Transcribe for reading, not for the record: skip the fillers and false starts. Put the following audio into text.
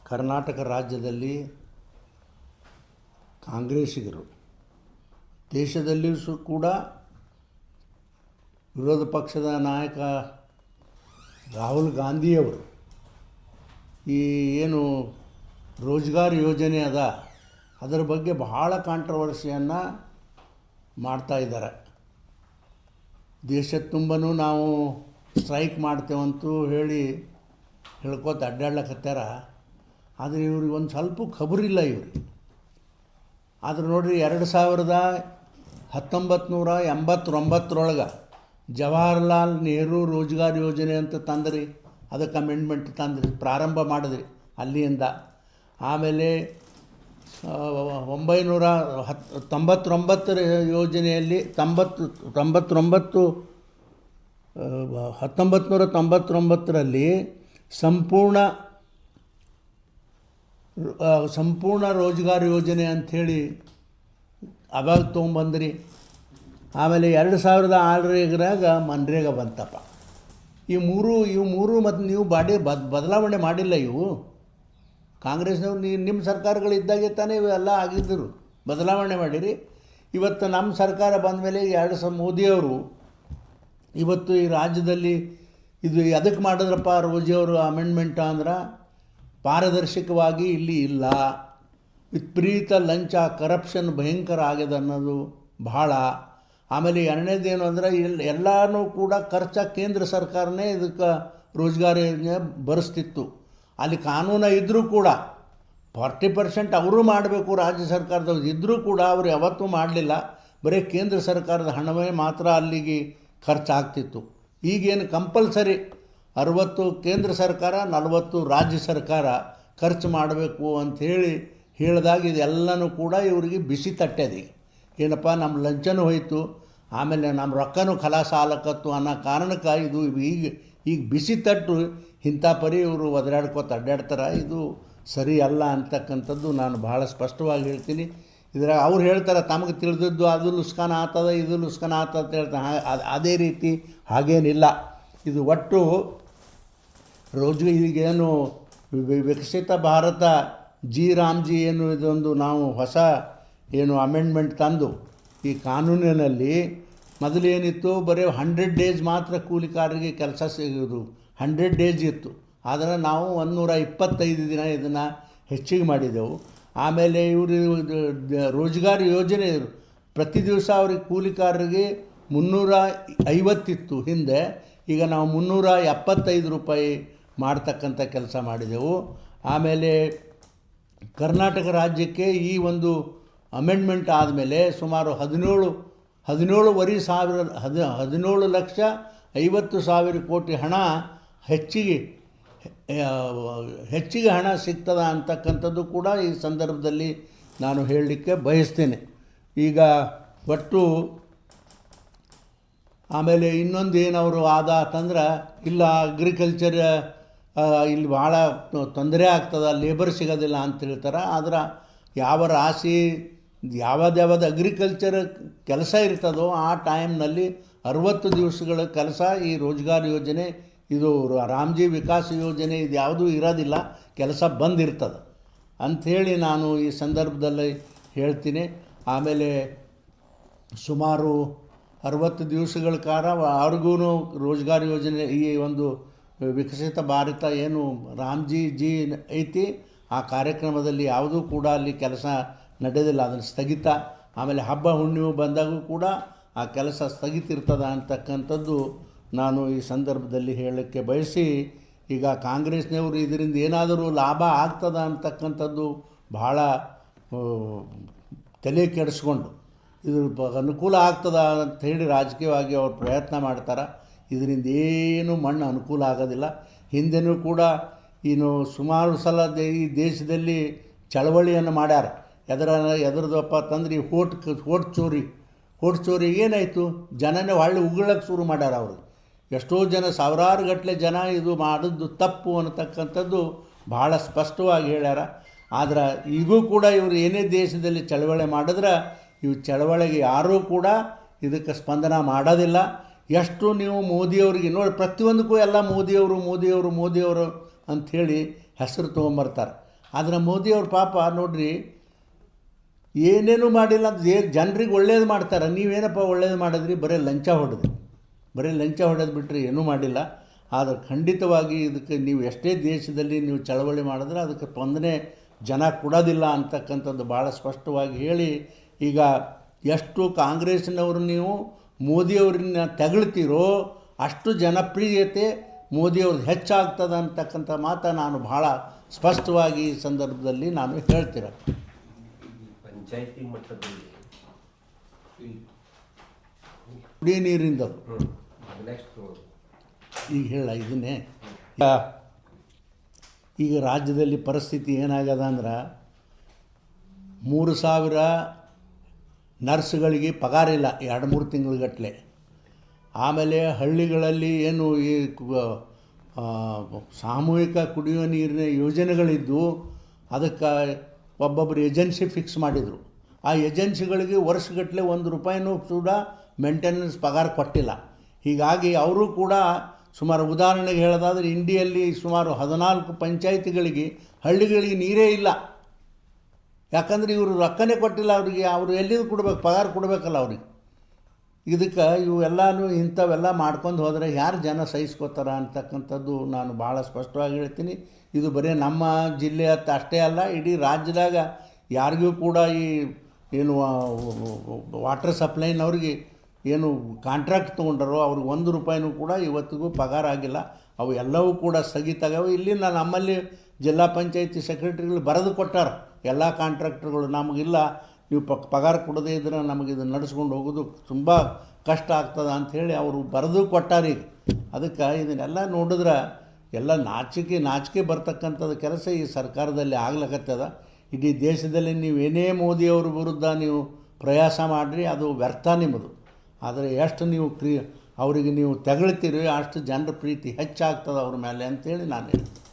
ಕರ್ನಾಟಕ ರಾಜ್ಯದಲ್ಲಿ ಕಾಂಗ್ರೆಸ್ಸಿಗರು, ದೇಶದಲ್ಲಿಯೂ ಕೂಡ ವಿರೋಧ ಪಕ್ಷದ ನಾಯಕ ರಾಹುಲ್ ಗಾಂಧಿಯವರು ಈ ಏನು ರೋಜ್ಗಾರ್ ಯೋಜನೆ ಅದ ಅದರ ಬಗ್ಗೆ ಬಹಳ ಕಾಂಟ್ರವರ್ಸಿಯನ್ನು ಮಾಡ್ತಾಯಿದ್ದಾರೆ. ದೇಶದ ತುಂಬನೂ ನಾವು ಸ್ಟ್ರೈಕ್ ಮಾಡ್ತೇವಂತೂ ಹೇಳ್ಕೋತ ಅಡ್ಡಾಡ್ಲಕತ್ತಾರ. ಆದರೆ ಇವ್ರಿಗೆ ಒಂದು ಸ್ವಲ್ಪ ಖಬರಿಲ್ಲ ಇವ್ರಿಗೆ. ಆದ್ರೆ ನೋಡಿರಿ, 1989 ಜವಾಹರ್ಲಾಲ್ ನೆಹರು ರೋಜ್ಗಾರ್ ಯೋಜನೆ ಅಂತ ತಂದ್ರಿ, ಅದಕ್ಕೆ ಅಮೆಂಡ್ಮೆಂಟ್ ತಂದ್ರಿ, ಪ್ರಾರಂಭ ಮಾಡಿದ್ರಿ ಅಲ್ಲಿಂದ. ಆಮೇಲೆ 1999 ಯೋಜನೆಯಲ್ಲಿ 1999ರಲ್ಲಿ ಸಂಪೂರ್ಣ ರೋಜ್ಗಾರ್ ಯೋಜನೆ ಅಂಥೇಳಿ ಅವಾಗ ತೊಗೊಂಬಂದ್ರಿ. ಆಮೇಲೆ 2006ರಾಗ ಮನ್ರೇಗಾ ಬಂತಪ್ಪ. ಇವು ಮೂರು ಮತ್ತು ನೀವು ಬದಲಾವಣೆ ಮಾಡಿಲ್ಲ. ಇವು ಕಾಂಗ್ರೆಸ್ನವ್ರು ನಿಮ್ಮ ಸರ್ಕಾರಗಳಿದ್ದಾಗೆ ತಾನೇ ಇವೆಲ್ಲ ಆಗಿದ್ದರು, ಬದಲಾವಣೆ ಮಾಡಿರಿ. ಇವತ್ತು ನಮ್ಮ ಸರ್ಕಾರ ಬಂದ ಮೇಲೆ ಮೋದಿಯವರು ಇವತ್ತು ಈ ರಾಜ್ಯದಲ್ಲಿ ಇದು ಅದಕ್ಕೆ ಮಾಡಿದ್ರಪ್ಪ ರೋಜಿಯವರು ಅಮೆಂಡ್ಮೆಂಟ್ ಅಂದ್ರೆ ಪಾರದರ್ಶಕವಾಗಿ ಇಲ್ಲಿ ಇಲ್ಲ, ವಿಪರೀತ ಲಂಚ ಕರಪ್ಷನ್ ಭಯಂಕರ ಆಗಿದೆ ಅನ್ನೋದು ಭಾಳ. ಆಮೇಲೆ ಎರಡನೇದೇನು ಅಂದರೆ ಎಲ್ಲನೂ ಕೂಡ ಕೇಂದ್ರ ಸರ್ಕಾರನೇ ಇದಕ್ಕೆ ರೋಜ್ಗಾರ್ ಯೋಜನೆ ಬರೆಸ್ತಿತ್ತು. ಅಲ್ಲಿ ಕಾನೂನು ಇದ್ದರೂ ಕೂಡ 40% ಅವರು ಮಾಡಬೇಕು, ರಾಜ್ಯ ಸರ್ಕಾರದವ್ರು ಇದ್ದರೂ ಕೂಡ ಅವರು ಯಾವತ್ತೂ ಮಾಡಲಿಲ್ಲ. ಬರೀ ಕೇಂದ್ರ ಸರ್ಕಾರದ ಹಣವೇ ಮಾತ್ರ ಅಲ್ಲಿಗೆ ಖರ್ಚಾಗ್ತಿತ್ತು. ಈಗೇನು ಕಂಪಲ್ಸರಿ 60 ಕೇಂದ್ರ ಸರ್ಕಾರ 40 ರಾಜ್ಯ ಸರ್ಕಾರ ಖರ್ಚು ಮಾಡಬೇಕು ಅಂಥೇಳಿ ಹೇಳಿದಾಗ ಇದೆಲ್ಲನೂ ಕೂಡ ಇವರಿಗೆ ಬಿಸಿ ತಟ್ಟೆದು. ಏನಪ್ಪ, ನಮ್ಮ ಲಂಚನೂ ಹೋಯಿತು, ಆಮೇಲೆ ನಮ್ಮ ರೊಕ್ಕನೂ ಖಲಾಸ ಆಲಕತ್ತು ಅನ್ನೋ ಕಾರಣಕ್ಕೆ ಇದು ಈಗ ಬಿಸಿ ತಟ್ಟು ಇಂಥ ಪರಿ ಇವರು ಒದರಾಡ್ಕೋತ ಅಡ್ಡಾಡ್ತಾರೆ. ಇದು ಸರಿ ಅಲ್ಲ ಅಂತಕ್ಕಂಥದ್ದು ನಾನು ಭಾಳ ಸ್ಪಷ್ಟವಾಗಿ ಹೇಳ್ತೀನಿ. ಇದ್ರಾಗ ಅವ್ರು ಹೇಳ್ತಾರೆ ತಮಗೆ ತಿಳಿದಿದ್ದು ಅದು ಲುಸ್ಕಾನ ಆಗ್ತದೆ, ಇದು ಲುಸ್ಕಾನ ಆಗ್ತದೆ ಅಂತ ಹೇಳ್ತಾರೆ. ಅದೇ ರೀತಿ ಹಾಗೇನಿಲ್ಲ. ಇದು ಒಟ್ಟು ಈಗೇನು ವಿಕಸಿತ ಭಾರತ ರಾಮ್ಜಿ ಏನು ಇದೊಂದು ನಾವು ಹೊಸ ಅಮೆಂಡ್ಮೆಂಟ್ ತಂದು ಈ ಕಾನೂನಿನಲ್ಲಿ ಮೊದಲೇನಿತ್ತು, ಬರೀ 100 ಡೇಸ್ ಮಾತ್ರ ಕೂಲಿಕಾರರಿಗೆ ಕೆಲಸ ಸಿಗೋದು, 100 ಡೇಸ್ ಇತ್ತು. ಆದರೆ ನಾವು 125 ದಿನ ಇದನ್ನು ಹೆಚ್ಚಿಗೆ ಮಾಡಿದೆವು. ಆಮೇಲೆ ಇವರು ರೋಜ್ಗಾರ್ ಯೋಜನೆ ಪ್ರತಿ ದಿವಸ ಅವ್ರಿಗೆ ಕೂಲಿಕಾರರಿಗೆ 350 ಇತ್ತು ಹಿಂದೆ, ಈಗ ನಾವು 375 ರೂಪಾಯಿ ಮಾಡ್ತಕ್ಕಂಥ ಕೆಲಸ ಮಾಡಿದೆವು. ಆಮೇಲೆ ಕರ್ನಾಟಕ ರಾಜ್ಯಕ್ಕೆ ಈ ಒಂದು ಅಮೆಂಡ್ಮೆಂಟ್ ಆದಮೇಲೆ ಸುಮಾರು 17,50,00,000 ಕೋಟಿ ಹಣ ಹೆಚ್ಚಿಗೆ ಹಣ ಸಿಗ್ತದ ಅಂತಕ್ಕಂಥದ್ದು ಕೂಡ ಈ ಸಂದರ್ಭದಲ್ಲಿ ನಾನು ಹೇಳಲಿಕ್ಕೆ ಬಯಸ್ತೇನೆ. ಈಗ ಒಟ್ಟು ಆಮೇಲೆ ಇನ್ನೊಂದು ಏನವರು ಆತಂದ್ರೆ, ಇಲ್ಲ ಅಗ್ರಿಕಲ್ಚರ್ ಇಲ್ಲಿ ಭಾಳ ತೊಂದರೆ ಆಗ್ತದೆ, ಲೇಬರ್ ಸಿಗೋದಿಲ್ಲ ಅಂತ ಹೇಳ್ತಾರೆ. ಆದ್ರೆ ಯಾವ ರಾಶಿ ಯಾವ್ದು ಅಗ್ರಿಕಲ್ಚರ್ ಕೆಲಸ ಇರ್ತದೋ ಆ ಟೈಮ್ನಲ್ಲಿ 60 ದಿವಸಗಳ ಕೆಲಸ ಈ ರೋಜ್ಗಾರ್ ಯೋಜನೆ, ಇದು ರಾಮ್ಜಿ ವಿಕಾಸ್ ಯೋಜನೆ ಇದು ಯಾವುದೂ ಇರೋದಿಲ್ಲ, ಕೆಲಸ ಬಂದಿರ್ತದೆ ಅಂಥೇಳಿ ನಾನು ಈ ಸಂದರ್ಭದಲ್ಲಿ ಹೇಳ್ತೀನಿ. ಆಮೇಲೆ ಸುಮಾರು 60 ದಿವಸಗಳ ಕಾಲ ಅವ್ರಿಗೂ ರೋಜ್ಗಾರ್ ಯೋಜನೆ ಈ ಒಂದು ವಿಕಸಿತ ಭಾರತ ಏನು ರಾಮ್ಜಿ ಐತಿ ಆ ಕಾರ್ಯಕ್ರಮದಲ್ಲಿ ಯಾವುದೂ ಕೂಡ ಅಲ್ಲಿ ಕೆಲಸ ನಡೆಯೋದಿಲ್ಲ, ಅದನ್ನು ಸ್ಥಗಿತ. ಆಮೇಲೆ ಹಬ್ಬ ಹುಣ್ಣಿಮೆ ಬಂದಾಗೂ ಕೂಡ ಆ ಕೆಲಸ ಸ್ಥಗಿತ ಇರ್ತದೆ ಅಂತಕ್ಕಂಥದ್ದು ನಾನು ಈ ಸಂದರ್ಭದಲ್ಲಿ ಹೇಳಲಿಕ್ಕೆ ಬಯಸಿ, ಈಗ ಕಾಂಗ್ರೆಸ್ನವರು ಇದರಿಂದ ಏನಾದರೂ ಲಾಭ ಆಗ್ತದ ಅಂತಕ್ಕಂಥದ್ದು ಭಾಳ ತಲೆ ಕೆಡಿಸ್ಕೊಂಡು ಇದು ಅನುಕೂಲ ಆಗ್ತದ ಅಂಥೇಳಿ ರಾಜಕೀಯವಾಗಿ ಅವ್ರು ಪ್ರಯತ್ನ ಮಾಡ್ತಾರೆ. ಇದರಿಂದ ಏನು ಮಣ್ಣು ಅನುಕೂಲ ಆಗೋದಿಲ್ಲ. ಹಿಂದೆನೂ ಕೂಡ ಸುಮಾರು ಸಲ ಈ ದೇಶದಲ್ಲಿ ಚಳವಳಿಯನ್ನು ಮಾಡ್ಯಾರ. ಎದ್ರದಪ್ಪ ತಂದ್ರೆ ಹೋಟ್ ಚೋರಿ ಏನಾಯಿತು, ಜನನೇ ಹೊಳ್ಳಿ ಉಗುಳಕ್ಕೆ ಶುರು ಮಾಡ್ಯಾರ ಅವರು. ಎಷ್ಟೋ ಜನ, ಸಾವಿರಾರು ಗಟ್ಟಲೆ ಜನ ಇದು ಮಾಡಿದ್ದು ತಪ್ಪು ಅನ್ನತಕ್ಕಂಥದ್ದು ಭಾಳ ಸ್ಪಷ್ಟವಾಗಿ ಹೇಳ್ಯಾರ. ಆದ್ರೆ ಈಗೂ ಕೂಡ ಇವರು ಏನೇ ದೇಶದಲ್ಲಿ ಚಳವಳಿ ಮಾಡಿದ್ರೆ ಇವು ಚಳವಳಿಗೆ ಯಾರೂ ಕೂಡ ಇದಕ್ಕೆ ಸ್ಪಂದನ ಮಾಡೋದಿಲ್ಲ. ಎಷ್ಟು ನೀವು ಮೋದಿಯವರಿಗೆ ನೋಡಿ, ಪ್ರತಿಯೊಂದಕ್ಕೂ ಎಲ್ಲ ಮೋದಿಯವರು ಅಂಥೇಳಿ ಹೆಸರು ತೊಗೊಂಬರ್ತಾರೆ. ಆದರೆ ಮೋದಿಯವ್ರ ಪಾಪ ನೋಡ್ರಿ, ಏನೇನೂ ಮಾಡಿಲ್ಲ ಅಂತ ಜನರಿಗೆ ಒಳ್ಳೇದು ಮಾಡ್ತಾರೆ. ನೀವೇನಪ್ಪ ಒಳ್ಳೇದು ಮಾಡಿದ್ರಿ? ಬರೀ ಲಂಚ ಹೊಡೆದು ಬಿಟ್ಟರೆ ಏನೂ ಮಾಡಿಲ್ಲ. ಆದರೆ ಖಂಡಿತವಾಗಿ ಇದಕ್ಕೆ ನೀವು ಎಷ್ಟೇ ದೇಶದಲ್ಲಿ ನೀವು ಚಳವಳಿ ಮಾಡಿದ್ರೆ ಅದಕ್ಕೆ ಸ್ಪಂದನೆ ಜನ ಕೊಡೋದಿಲ್ಲ ಅಂತಕ್ಕಂಥದ್ದು ಭಾಳ ಸ್ಪಷ್ಟವಾಗಿ ಹೇಳಿ, ಈಗ ಎಷ್ಟು ಕಾಂಗ್ರೆಸ್ನವರು ನೀವು ಮೋದಿಯವ್ರನ್ನ ತೆಗಳ್ತೀರೋ ಅಷ್ಟು ಜನಪ್ರಿಯತೆ ಮೋದಿಯವ್ರದ್ದು ಹೆಚ್ಚಾಗ್ತದೆ ಅಂತಕ್ಕಂಥ ಮಾತು ನಾನು ಭಾಳ ಸ್ಪಷ್ಟವಾಗಿ ಈ ಸಂದರ್ಭದಲ್ಲಿ ನಾನು ಹೇಳ್ತೀರ. ಪಂಚಾಯತಿ ಮಟ್ಟದಲ್ಲಿ ಕುಡಿಯ ನೀರಿಂದದು ಈಗ ಹೇಳ ಇದನ್ನೇ. ಈಗ ರಾಜ್ಯದಲ್ಲಿ ಪರಿಸ್ಥಿತಿ ಏನಾಗದ ಅಂದ್ರೆ 3,000 ನರ್ಸ್ಗಳಿಗೆ ಪಗಾರ ಇಲ್ಲ 2-3 ತಿಂಗಳುಗಟ್ಟಲೆ. ಆಮೇಲೆ ಹಳ್ಳಿಗಳಲ್ಲಿ ಏನು ಈ ಸಾಮೂಹಿಕ ಕುಡಿಯುವ ನೀರಿನ ಯೋಜನೆಗಳಿದ್ದು ಅದಕ್ಕೆ ಒಬ್ಬೊಬ್ಬರು ಏಜೆನ್ಸಿ ಫಿಕ್ಸ್ ಮಾಡಿದರು. ಆ ಏಜೆನ್ಸಿಗಳಿಗೆ ವರ್ಷಗಟ್ಟಲೆ 1 ರೂಪಾಯಿನೂ ಕೂಡ ಮೇಂಟೆನೆನ್ಸ್ ಪಗಾರ ಕೊಟ್ಟಿಲ್ಲ. ಹೀಗಾಗಿ ಅವರು ಕೂಡ ಸುಮಾರು ಉದಾಹರಣೆಗೆ ಹೇಳೋದಾದರೆ ಇಂಡಿಯಲ್ಲಿ ಸುಮಾರು 14 ಪಂಚಾಯಿತಿಗಳಿಗೆ ಹಳ್ಳಿಗಳಿಗೆ ನೀರೇ ಇಲ್ಲ. ಯಾಕಂದರೆ ಇವರು ರೊಕ್ಕನೇ ಕೊಟ್ಟಿಲ್ಲ ಅವರಿಗೆ. ಅವರು ಎಲ್ಲಿದು ಕೊಡಬೇಕು? ಪಗಾರ ಕೊಡಬೇಕಲ್ಲ ಅವ್ರಿಗೆ. ಇದಕ್ಕೆ ಇವೆಲ್ಲನೂ ಇಂಥವೆಲ್ಲ ಮಾಡ್ಕೊಂಡು ಹೋದರೆ ಯಾರು ಜನ ಸಹಿಸ್ಕೋತಾರ ಅಂತಕ್ಕಂಥದ್ದು ನಾನು ಭಾಳ ಸ್ಪಷ್ಟವಾಗಿ ಹೇಳ್ತೀನಿ. ಇದು ಬರೀ ನಮ್ಮ ಜಿಲ್ಲೆ ಅಷ್ಟೇ ಅಲ್ಲ, ಇಡೀ ರಾಜ್ಯದಾಗ ಯಾರಿಗೂ ಕೂಡ ಈ ಏನು ವಾಟರ್ ಸಪ್ಲೈನವ್ರಿಗೆ ಏನು ಕಾಂಟ್ರಾಕ್ಟ್ ತೊಗೊಂಡರೋ ಅವ್ರಿಗೆ 1 ರೂಪಾಯಿನೂ ಕೂಡ ಇವತ್ತಿಗೂ ಪಗಾರ ಆಗಿಲ್ಲ. ಅವು ಎಲ್ಲವೂ ಕೂಡ ಸ್ಥಗಿತಾಗವೆ. ಇಲ್ಲಿ ನಮ್ಮಲ್ಲಿ ಜಿಲ್ಲಾ ಪಂಚಾಯತಿ ಸೆಕ್ರೆಟರಿಗಳು ಬರೆದು ಕೊಟ್ಟಾರ, ಎಲ್ಲ ಕಾಂಟ್ರಾಕ್ಟರ್ಗಳು ನಮಗಿಲ್ಲ, ನೀವು ಪಗಾರ ಕೊಡದೇ ಇದ್ರೆ ನಮಗಿದು ನಡೆಸ್ಕೊಂಡು ಹೋಗೋದು ತುಂಬ ಕಷ್ಟ ಆಗ್ತದೆ ಅಂಥೇಳಿ ಅವರು ಬರೆದು ಕೊಟ್ಟಾರೀಗ. ಅದಕ್ಕೆ ಇದನ್ನೆಲ್ಲ ನೋಡಿದ್ರೆ ಎಲ್ಲ ನಾಚಿಕೆ ಬರ್ತಕ್ಕಂಥದ್ದು ಕೆಲಸ ಈ ಸರ್ಕಾರದಲ್ಲಿ ಆಗ್ಲಕತ್ತದ. ಇಡೀ ದೇಶದಲ್ಲಿ ನೀವೇನೇ ಮೋದಿಯವ್ರ ವಿರುದ್ಧ ನೀವು ಪ್ರಯಾಸ ಮಾಡಿರಿ ಅದು ವ್ಯರ್ಥ ನಿಮ್ಮದು. ಆದರೆ ಎಷ್ಟು ನೀವು ಅವರಿಗೆ ನೀವು ತೆಗಳ್ತೀರಿ ಅಷ್ಟು ಜನರ ಪ್ರೀತಿ ಹೆಚ್ಚಾಗ್ತದೆ ಅವ್ರ ಮೇಲೆ ಅಂತೇಳಿ ನಾನು ಹೇಳ್ತೀನಿ.